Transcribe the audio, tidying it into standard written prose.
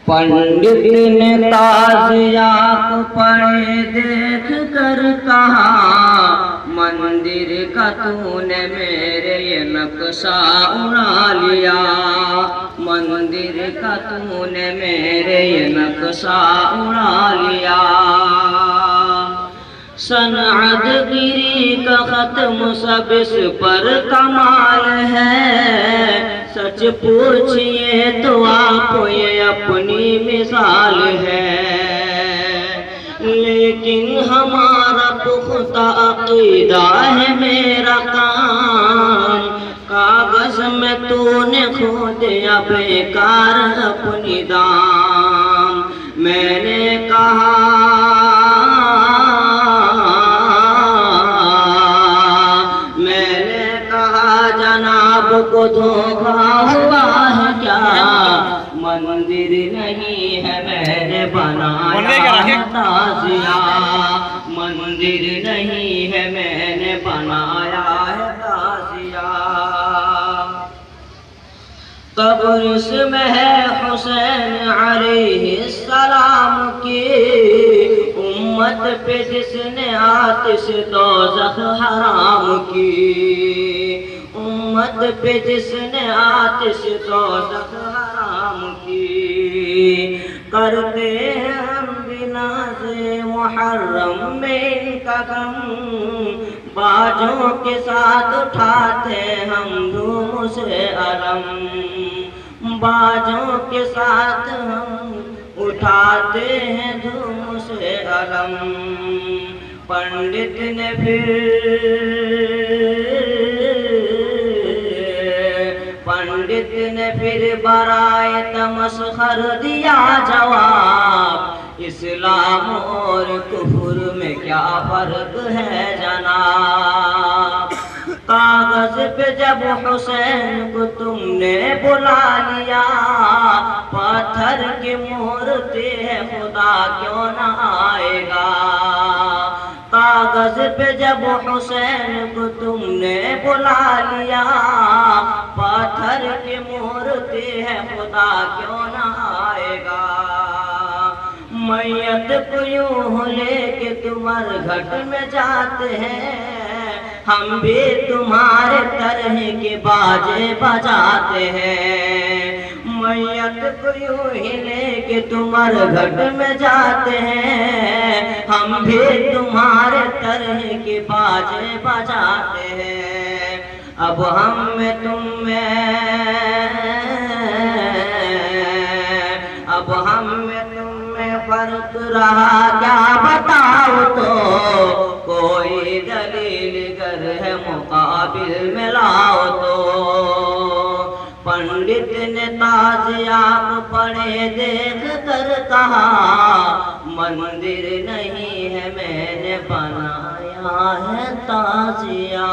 पंडित ने ताज़ियात पढ़े देख कर कहा, मंदिर का तूने मेरे ये नक्शा उड़ा लिया, मंदिर का तूने मेरे ये नक्शा उड़ा लिया। सनअतगिरी का खत्म सब इस पर कमाल है, सच पूछिए तो आप ये अपनी मिसाल है। लेकिन हमारा पुख्ता अक़ीदा है मेरा काम, कागज में तूने खो दिया बेकार अपनी दाम। मैंने कहा जनाब को धोखा हुआ है क्या, मंदिर नहीं है मैंने बनाया है ताज़िया, मंदिर नहीं है मैंने बनाया है ताज़िया। कब्र में है हुसैन अलैहिस्सलाम की, उम्मत पे जिसने आतिश दोज़ख हराम की, उम्मत पे जिसने आतिश दोज़ख हराम की। करते हैं हम बिना से मुहर्रम में इनका गम, बाजों के साथ उठाते हम धूम से अलम, बाजों के साथ हम उठाते हैं धूम से अलम। पंडित ने फिर बराए तमस्खर दिया जवाब, इस्लाम और कुफ्र में क्या फर्क है जनाब। कागज पे जब हुसैन को तुमने बुला लिया, पत्थर की मूर्ति है खुदा क्यों न आएगा। कागज पे जब हुसैन को तुमने बुला लिया, पत्थर की मूर्ति है खुदा क्यों न आएगा। मैयत को यूं लेके तुम्हारे घट में जाते हैं, हम भी तुम्हारे तरह के बाजे बजाते हैं। मैयत को यूं ही लेके तुम्हारे घट में जाते हैं, हम भी तुम्हारे तरह के बाजे बजाते हैं। अब हम में तुम में फर्क रहा क्या बताओ तो, कोई दलील गर है मुकाबिल में लाओ तो। पंडित ने ताज़ियात पढ़े देख कर कहा, मंदिर नहीं है मैंने बनाया है ताज़िया।